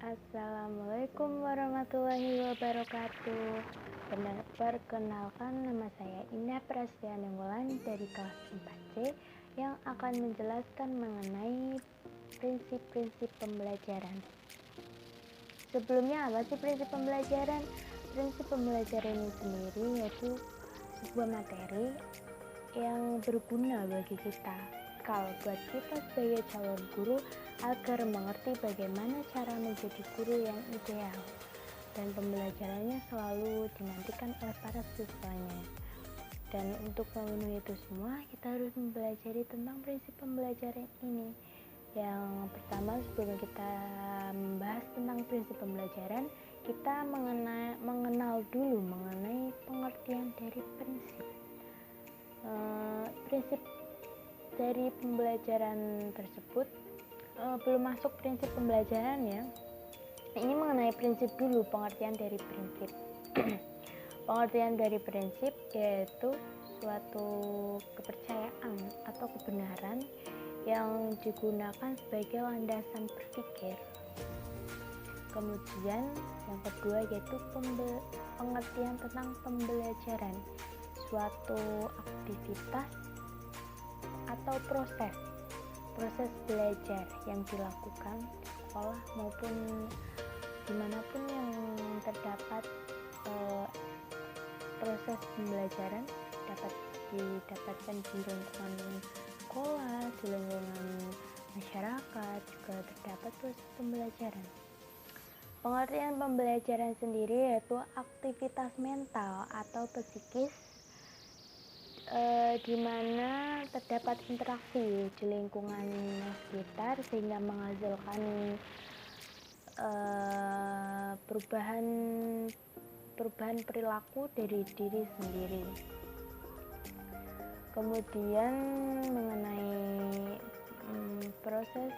Assalamualaikum warahmatullahi wabarakatuh. Perkenalkan, nama saya Indah Prastiani Wulan dari kelas 4C yang akan menjelaskan mengenai prinsip-prinsip pembelajaran. Sebelumnya, apa sih prinsip pembelajaran? Prinsip pembelajaran ini sendiri yaitu sebuah materi yang berguna bagi kita, buat kita sebagai calon guru agar mengerti bagaimana cara menjadi guru yang ideal, dan pembelajarannya selalu dinantikan oleh para siswanya. Dan untuk memenuhi itu semua, kita harus mempelajari tentang prinsip pembelajaran ini. Yang pertama, sebelum kita membahas tentang prinsip pembelajaran, kita mengenal dulu mengenai pengertian dari prinsip. Prinsip dari pembelajaran tersebut belum masuk prinsip pembelajaran ya. Ini mengenai prinsip dulu, pengertian dari prinsip. Pengertian dari prinsip yaitu suatu kepercayaan atau kebenaran yang digunakan sebagai landasan berpikir. Kemudian yang kedua yaitu pengertian tentang pembelajaran, suatu aktivitas atau proses belajar yang dilakukan di sekolah maupun dimanapun yang terdapat proses pembelajaran dapat didapatkan di lingkungan sekolah, di lingkungan masyarakat juga terdapat proses pembelajaran. Pengertian pembelajaran sendiri yaitu aktivitas mental atau psikis di mana terdapat interaksi di lingkungan sekitar sehingga menghasilkan perubahan perilaku dari diri sendiri. Kemudian mengenai proses,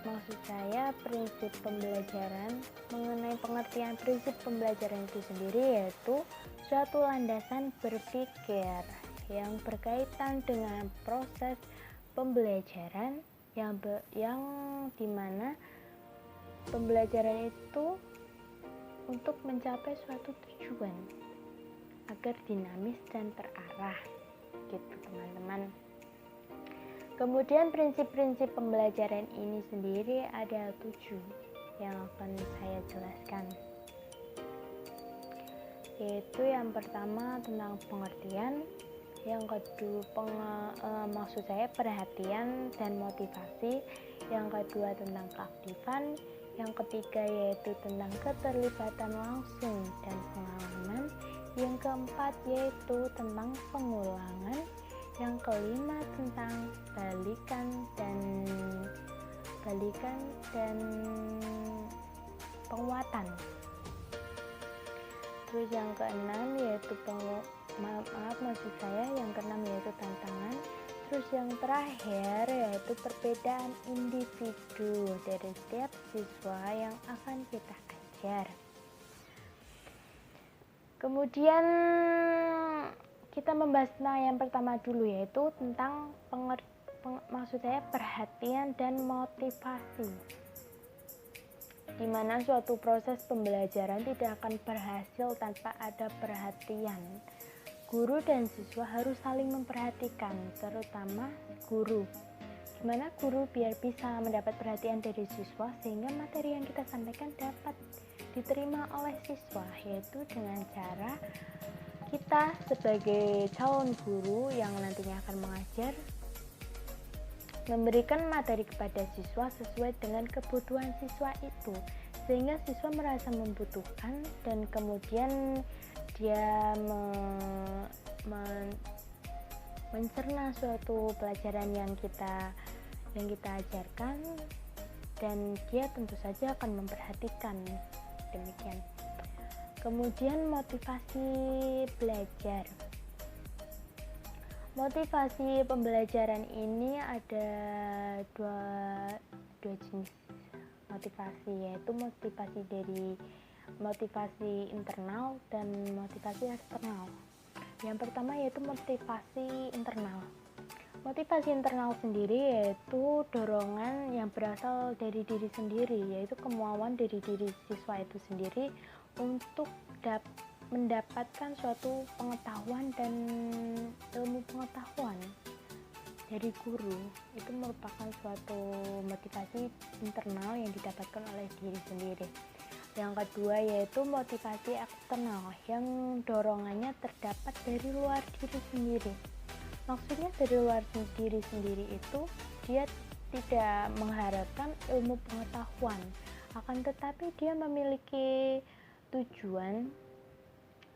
maksud saya prinsip pembelajaran, mengenai pengertian prinsip pembelajaran itu sendiri yaitu suatu landasan berpikir yang berkaitan dengan proses pembelajaran yang dimana pembelajaran itu untuk mencapai suatu tujuan agar dinamis dan terarah, gitu teman-teman. Kemudian prinsip-prinsip pembelajaran ini sendiri ada 7 yang akan saya jelaskan, yaitu yang pertama tentang pengertian, yang kedua maksud saya perhatian dan motivasi, yang kedua tentang keaktifan, yang ketiga yaitu tentang keterlibatan langsung dan pengalaman, yang keempat yaitu tentang pengulangan, yang kelima tentang balikan dan penguatan. Terus yang keenam yaitu yang keenam yaitu tantangan. Terus yang terakhir yaitu perbedaan individu dari setiap siswa yang akan kita ajar. Kemudian kita membahas tentang yang pertama dulu, yaitu tentang perhatian dan motivasi, di mana suatu proses pembelajaran tidak akan berhasil tanpa ada perhatian. Guru dan siswa harus saling memperhatikan, terutama guru. Gimana guru biar bisa mendapat perhatian dari siswa sehingga materi yang kita sampaikan dapat diterima oleh siswa, yaitu dengan cara kita sebagai calon guru yang nantinya akan mengajar memberikan materi kepada siswa sesuai dengan kebutuhan siswa itu, sehingga siswa merasa membutuhkan dan kemudian dia mencerna suatu pelajaran yang kita ajarkan, dan dia tentu saja akan memperhatikan. Demikian. Kemudian motivasi belajar. Motivasi pembelajaran ini ada dua jenis motivasi, yaitu motivasi internal dan motivasi eksternal. Yang pertama yaitu motivasi internal. Motivasi internal sendiri yaitu dorongan yang berasal dari diri sendiri, yaitu kemauan dari diri siswa itu sendiri untuk mendapatkan suatu pengetahuan dan ilmu pengetahuan dari guru. Itu merupakan suatu motivasi internal yang didapatkan oleh diri sendiri. Yang kedua yaitu motivasi eksternal yang dorongannya terdapat dari luar diri sendiri. Maksudnya dari luar diri sendiri itu dia tidak mengharapkan ilmu pengetahuan, akan tetapi dia memiliki tujuan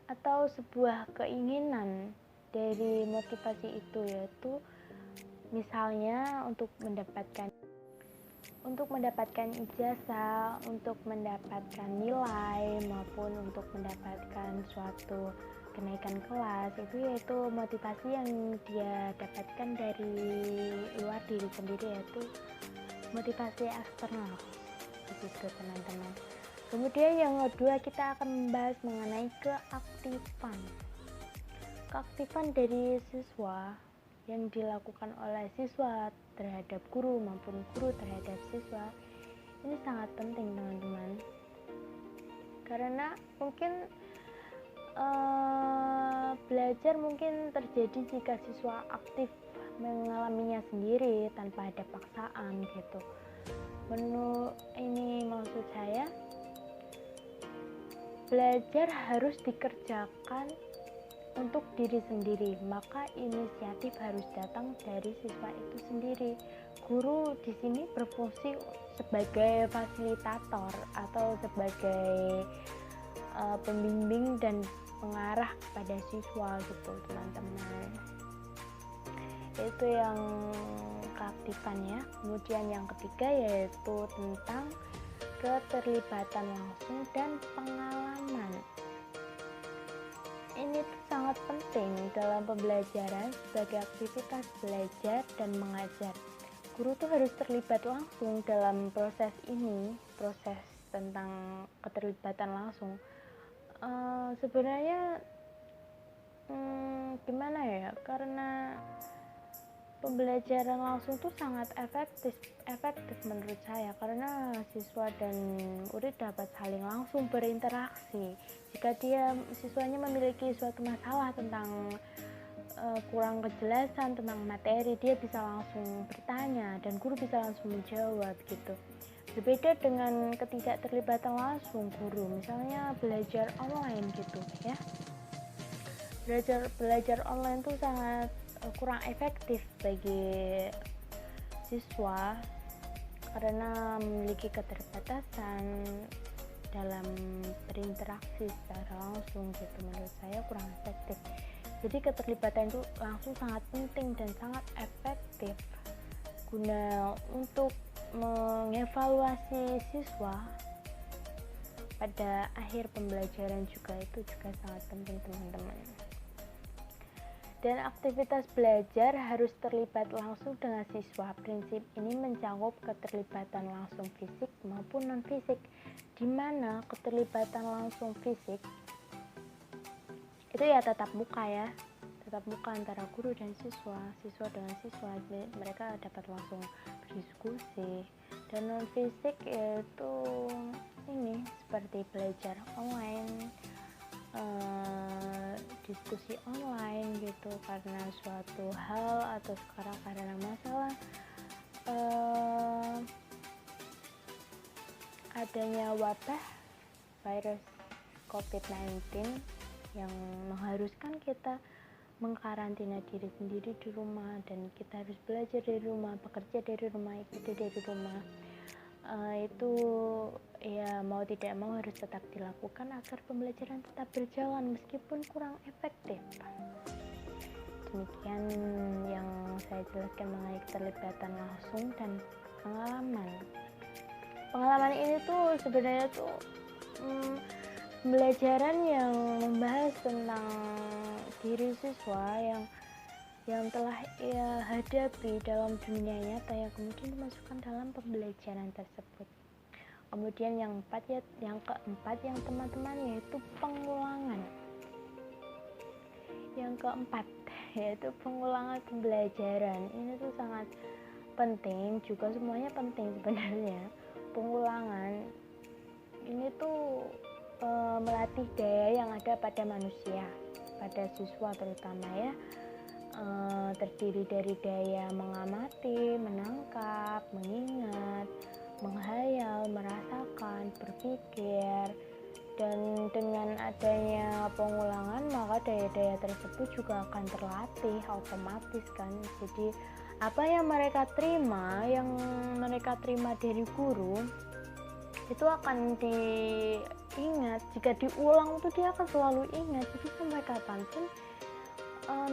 atau sebuah keinginan dari motivasi itu, yaitu misalnya untuk mendapatkan ijazah, untuk mendapatkan nilai, maupun untuk mendapatkan suatu kenaikan kelas. Itu yaitu motivasi yang dia dapatkan dari luar diri sendiri, yaitu motivasi eksternal. Begitu teman-teman. Kemudian yang kedua kita akan membahas mengenai keaktifan. Keaktifan dari siswa yang dilakukan oleh siswa terhadap guru maupun guru terhadap siswa ini sangat penting teman-teman, karena mungkin belajar mungkin terjadi jika siswa aktif mengalaminya sendiri tanpa ada paksaan gitu. Maksud saya, belajar harus dikerjakan untuk diri sendiri, maka inisiatif harus datang dari siswa itu sendiri. Guru di sini berfungsi sebagai fasilitator atau sebagai pembimbing dan pengarah kepada siswa gitu teman-teman. Itu yang keaktifan ya. Kemudian yang ketiga yaitu tentang keterlibatan langsung dan pengalaman. Ini tuh sangat penting dalam pembelajaran sebagai aktivitas belajar dan mengajar. Guru tuh harus terlibat langsung dalam proses ini, proses tentang keterlibatan langsung. Sebenarnya gimana ya, karena pembelajaran langsung tuh sangat efektif menurut saya, karena siswa dan murid dapat saling langsung berinteraksi. Jika siswanya memiliki suatu masalah tentang kurang kejelasan tentang materi, dia bisa langsung bertanya dan guru bisa langsung menjawab gitu. Berbeda dengan ketidakterlibatan langsung guru, misalnya belajar online gitu ya. Belajar online tuh sangat kurang efektif bagi siswa karena memiliki keterbatasan dalam berinteraksi secara langsung gitu. Menurut saya kurang efektif. Jadi keterlibatan itu langsung sangat penting dan sangat efektif guna untuk mengevaluasi siswa pada akhir pembelajaran juga. Itu juga sangat penting teman-teman. Dan aktivitas belajar harus terlibat langsung dengan siswa. Prinsip ini mencakup keterlibatan langsung fisik maupun non-fisik, di mana keterlibatan langsung fisik itu ya tatap muka ya, tatap muka antara guru dan siswa dengan siswa, mereka dapat langsung berdiskusi. Dan non-fisik yaitu ini seperti belajar online, diskusi online gitu karena suatu hal, atau sekarang karena masalah adanya wabah virus COVID-19 yang mengharuskan kita mengkarantina diri sendiri di rumah, dan kita harus belajar dari rumah, bekerja dari rumah, ikuti dari rumah. Itu ya mau tidak mau harus tetap dilakukan agar pembelajaran tetap berjalan meskipun kurang efektif. Demikian yang saya jelaskan mengenai keterlibatan langsung dan pengalaman. Pengalaman ini tuh sebenarnya tuh pembelajaran yang membahas tentang diri siswa yang telah ia hadapi dalam dunia nyata yang kemudian dimasukkan dalam pembelajaran tersebut. Kemudian yang keempat yang teman-teman yaitu pengulangan. Yang keempat yaitu pengulangan pembelajaran. Ini tuh sangat penting, juga semuanya penting sebenarnya. Pengulangan ini tuh melatih daya yang ada pada manusia, pada siswa terutama ya. Terdiri dari daya mengamati, menangkap, mengingat, menghayal, merasakan, berpikir. Dan dengan adanya pengulangan, maka daya-daya tersebut juga akan terlatih otomatis kan. Jadi apa yang mereka terima dari guru itu akan diingat. Jika diulang tuh dia akan selalu ingat. Jadi sampai kapanpun,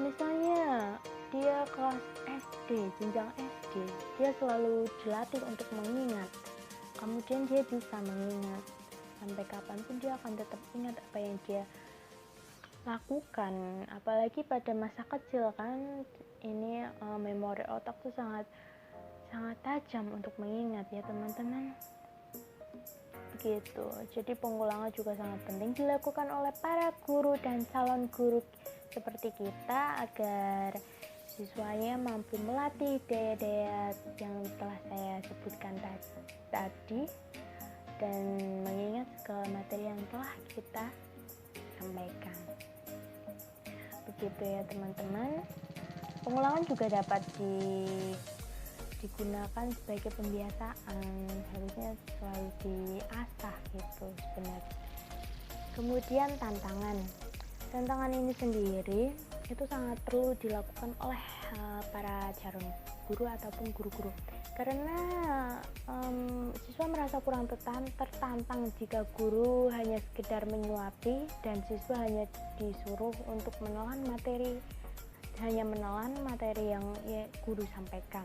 misalnya dia kelas SD, jenjang SD, dia selalu dilatih untuk mengingat, kemudian dia bisa mengingat. Sampai kapanpun dia akan tetap ingat apa yang dia lakukan. Apalagi pada masa kecil kan, ini memori otak tuh sangat tajam untuk mengingat ya teman-teman. Begitu. Jadi pengulangan juga sangat penting dilakukan oleh para guru dan calon guru seperti kita, agar siswanya mampu melatih daya-daya yang telah saya sebutkan tadi dan mengingat segala materi yang telah kita sampaikan. Begitu ya teman-teman. Pengulangan juga dapat digunakan sebagai pembiasaan, harusnya selalu diasah gitu sebenarnya. Kemudian tantangan ini sendiri itu sangat perlu dilakukan oleh para calon guru ataupun guru-guru, karena siswa merasa kurang tertantang jika guru hanya sekedar menyuapi dan siswa hanya disuruh untuk menelan materi yang guru sampaikan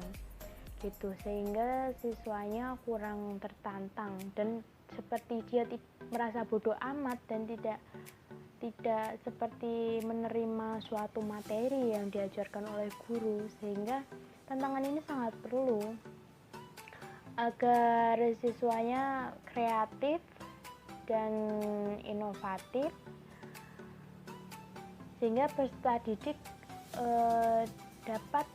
gitu, sehingga siswanya kurang tertantang dan seperti dia merasa bodoh amat dan tidak seperti menerima suatu materi yang diajarkan oleh guru. Sehingga tantangan ini sangat perlu agar siswanya kreatif dan inovatif, sehingga peserta didik dapat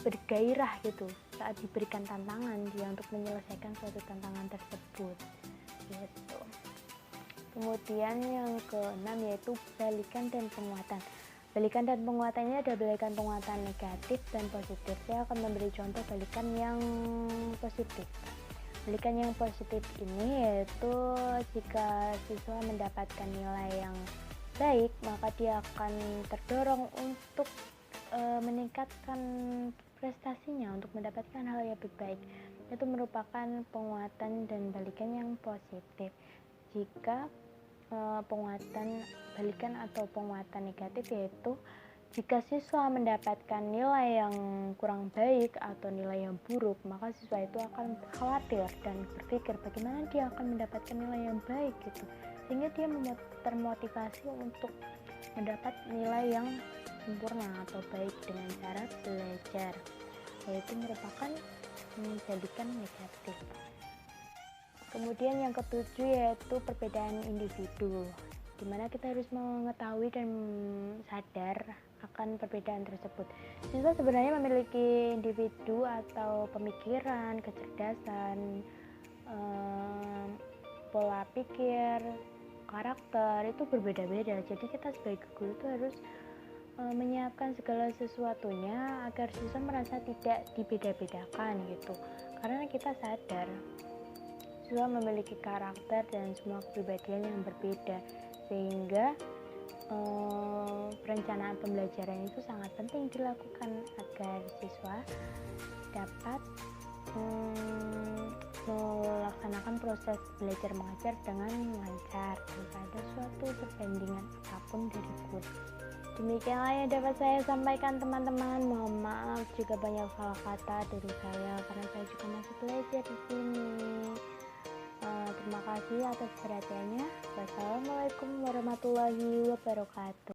bergairah gitu saat diberikan tantangan dia untuk menyelesaikan suatu tantangan tersebut gitu. Kemudian yang keenam yaitu balikan dan penguatan. Balikan dan penguatannya ada balikan penguatan negatif dan positif. Saya akan memberi contoh balikan yang positif. Balikan yang positif ini yaitu jika siswa mendapatkan nilai yang baik, maka dia akan terdorong untuk meningkatkan prestasinya untuk mendapatkan hal yang lebih baik. Itu merupakan penguatan dan balikan yang positif. Jika balikan atau penguatan negatif yaitu jika siswa mendapatkan nilai yang kurang baik atau nilai yang buruk, maka siswa itu akan khawatir dan berpikir bagaimana dia akan mendapatkan nilai yang baik gitu, sehingga dia termotivasi untuk mendapat nilai yang sempurna atau baik dengan cara belajar, yaitu merupakan balikan negatif. Kemudian yang ketujuh yaitu perbedaan individu, di mana kita harus mengetahui dan sadar akan perbedaan tersebut. Siswa sebenarnya memiliki individu atau pemikiran, kecerdasan, pola pikir, karakter itu berbeda-beda. Jadi kita sebagai guru itu harus menyiapkan segala sesuatunya agar siswa merasa tidak dibeda-bedakan gitu. Karena kita sadar siswa memiliki karakter dan semua kepribadian yang berbeda, sehingga perencanaan pembelajaran itu sangat penting dilakukan agar siswa dapat melaksanakan proses belajar mengajar dengan lancar tanpa ada suatu perbandingan apapun dari guru. Demikianlah yang dapat saya sampaikan teman-teman. Mohon maaf jika banyak salah kata dari saya karena saya juga masih belajar di sini. Terima kasih atas perhatiannya. Wassalamualaikum warahmatullahi wabarakatuh.